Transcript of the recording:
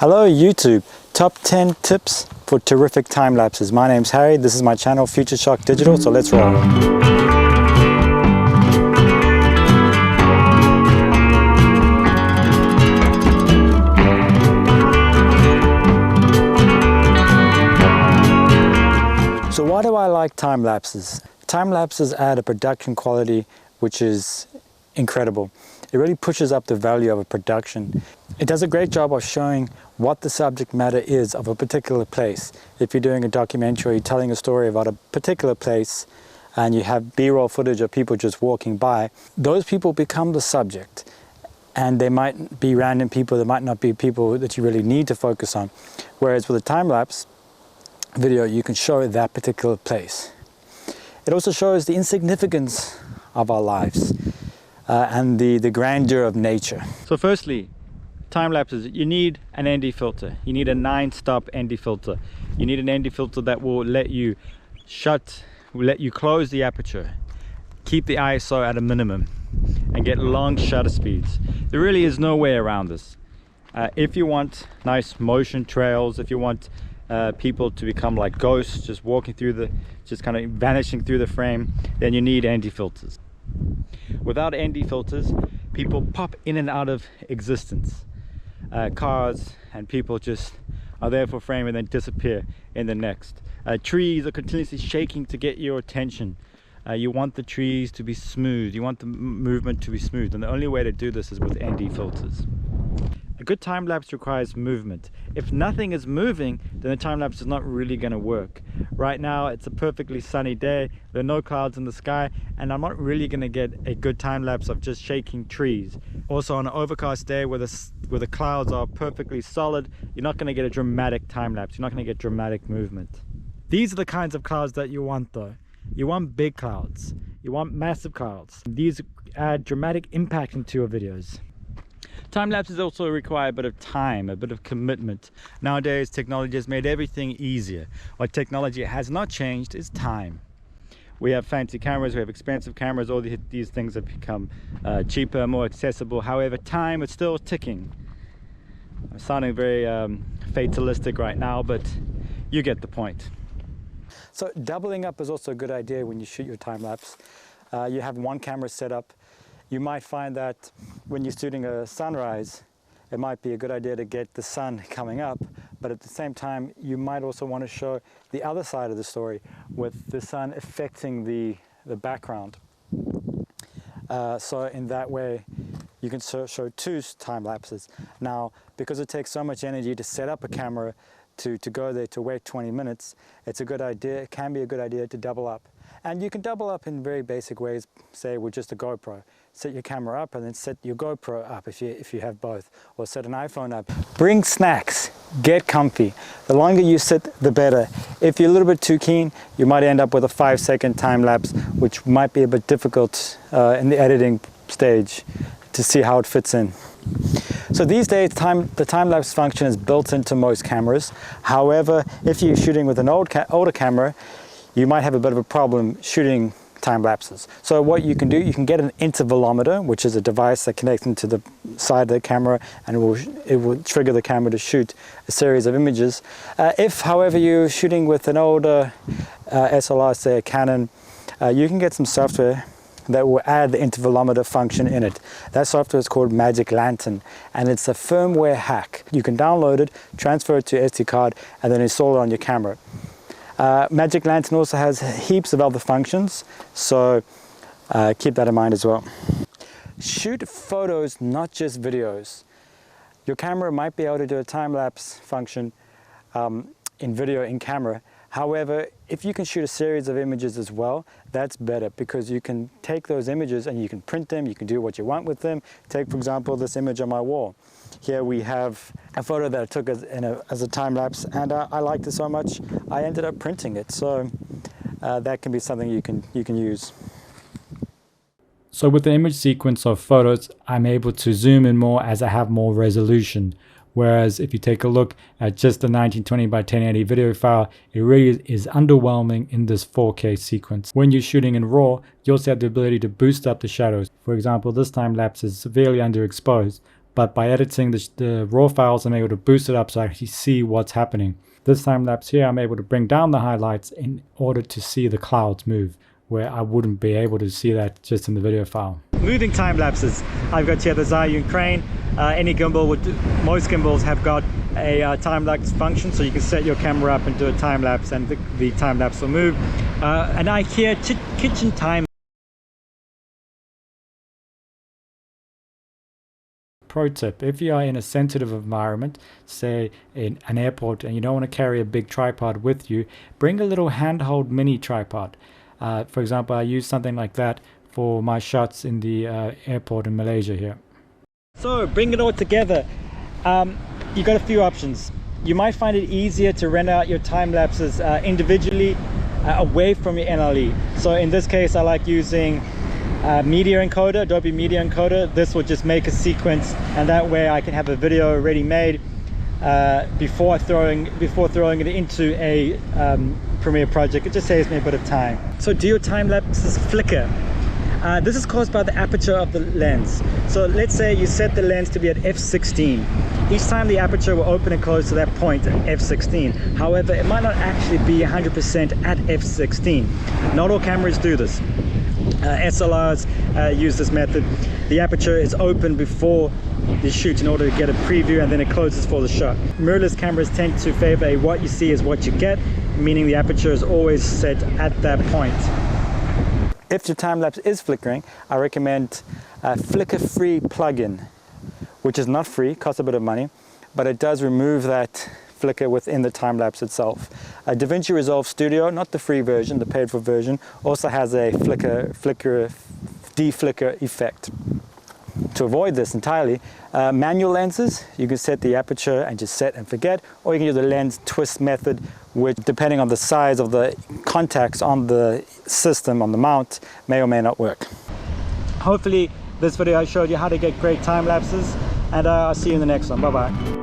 Hello YouTube, top 10 tips for terrific time lapses. My name's Harry, this is my channel Future Shock Digital, so let's roll. So why do I like time lapses? Time lapses add a production quality which is incredible. It really pushes up the value of a production. It does a great job of showing what the subject matter is of a particular place. If you're doing a documentary, you're telling a story about a particular place and you have B-roll footage of people just walking by, those people become the subject. And they might be random people, they might not be people that you really need to focus on. Whereas with a time-lapse video, you can show that particular place. It also shows the insignificance of our lives. And the grandeur of nature. So firstly, time lapses, you need an ND filter. You need a 9-stop ND filter. You need an ND filter that will let you close the aperture, keep the ISO at a minimum, and get long shutter speeds. There really is no way around this. If you want nice motion trails, if you want people to become like ghosts, just walking through just kind of vanishing through the frame, then you need ND filters. Without ND filters, people pop in and out of existence. Cars and people just are there for a frame and then disappear in the next. Trees are continuously shaking to get your attention. You want the trees to be smooth, you want the movement to be smooth, and the only way to do this is with ND filters. A good time-lapse requires movement. If nothing is moving, then the time-lapse is not really going to work. Right now, it's a perfectly sunny day, there are no clouds in the sky, and I'm not really going to get a good time-lapse of just shaking trees. Also, on an overcast day where the clouds are perfectly solid, you're not going to get a dramatic time-lapse, you're not going to get dramatic movement. These are the kinds of clouds that you want though. You want big clouds, you want massive clouds. These add dramatic impact into your videos. Time-lapses also require a bit of time, a bit of commitment. Nowadays, technology has made everything easier. What technology has not changed is time. We have fancy cameras, we have expensive cameras, all these things have become cheaper, more accessible. However, time is still ticking. I'm sounding very fatalistic right now, but you get the point. So doubling up is also a good idea when you shoot your time-lapse. You have one camera set up. You might find that when you're shooting a sunrise, it might be a good idea to get the sun coming up, but at the same time, you might also want to show the other side of the story with the sun affecting the background. So in that way, you can show two time lapses. Now, because it takes so much energy to set up a camera to go there to wait 20 minutes, it's a good idea, it can be a good idea to double up. And you can double up in very basic ways, say with just a GoPro. Set your camera up and then set your GoPro up if you have both, or set an iPhone up. Bring snacks, get comfy. The longer you sit, the better. If you're a little bit too keen, you might end up with a 5-second time lapse, which might be a bit difficult in the editing stage to see how it fits in. So these days, the time-lapse function is built into most cameras. However, if you're shooting with an older camera, you might have a bit of a problem shooting time lapses. So what you can do, you can get an intervalometer, which is a device that connects into the side of the camera, and it will trigger the camera to shoot a series of images. If, however, you're shooting with an older SLR, say a Canon, you can get some software that will add the intervalometer function in it. That software is called Magic Lantern, and it's a firmware hack. You can download it, transfer it to SD card, and then install it on your camera. Magic Lantern also has heaps of other functions, so keep that in mind as well. Shoot photos, not just videos. Your camera might be able to do a time-lapse function in video in camera. However, if you can shoot a series of images as well, that's better, because you can take those images and you can print them, you can do what you want with them. Take, for example, this image on my wall. Here we have a photo that I took as a time-lapse, and I liked it so much, I ended up printing it. So that can be something you can use. So with the image sequence of photos, I'm able to zoom in more as I have more resolution. Whereas if you take a look at just the 1920 by 1080 video file, it really is underwhelming in this 4K sequence. When you're shooting in RAW, you also have the ability to boost up the shadows. For example, this time lapse is severely underexposed, but by editing the raw files, I'm able to boost it up so I actually see what's happening. This time lapse here, I'm able to bring down the highlights in order to see the clouds move, where I wouldn't be able to see that just in the video file. Moving time lapses. I've got here the Zhiyun crane. Any gimbal would, most gimbals have got a time lapse function, so you can set your camera up and do a time lapse, and the time lapse will move. An IKEA kitchen time. Pro tip: if you are in a sensitive environment, say in an airport, and you don't want to carry a big tripod with you, bring a little handheld mini tripod. For example, I use something like that for my shots in the airport in Malaysia here. So bring it all together. You've got a few options. You might find it easier to rent out your time lapses individually away from your NLE. So in this case, I like using media encoder, Adobe Media Encoder. This will just make a sequence, and that way I can have a video already made before throwing it into a Premiere project. It just saves me a bit of time. So do your time lapses flicker? This is caused by the aperture of the lens. So let's say you set the lens to be at f16. Each time the aperture will open and close to that point at f16. However, it might not actually be 100% at f16. Not all cameras do this. SLRs use this method. The aperture is open before the shoot in order to get a preview, and then it closes for the shot. Mirrorless cameras tend to favor a what you see is what you get, meaning the aperture is always set at that point. If your time lapse is flickering, I recommend a flicker-free plugin, which is not free, costs a bit of money, but it does remove that flicker within the time lapse itself. DaVinci Resolve Studio, not the free version, the paid for version, also has a deflicker effect. To avoid this entirely, manual lenses, you can set the aperture and just set and forget, or you can use the lens twist method, which, depending on the size of the contacts on the system, on the mount, may or may not work. Hopefully this video showed you how to get great time lapses, and I'll see you in the next one. Bye bye.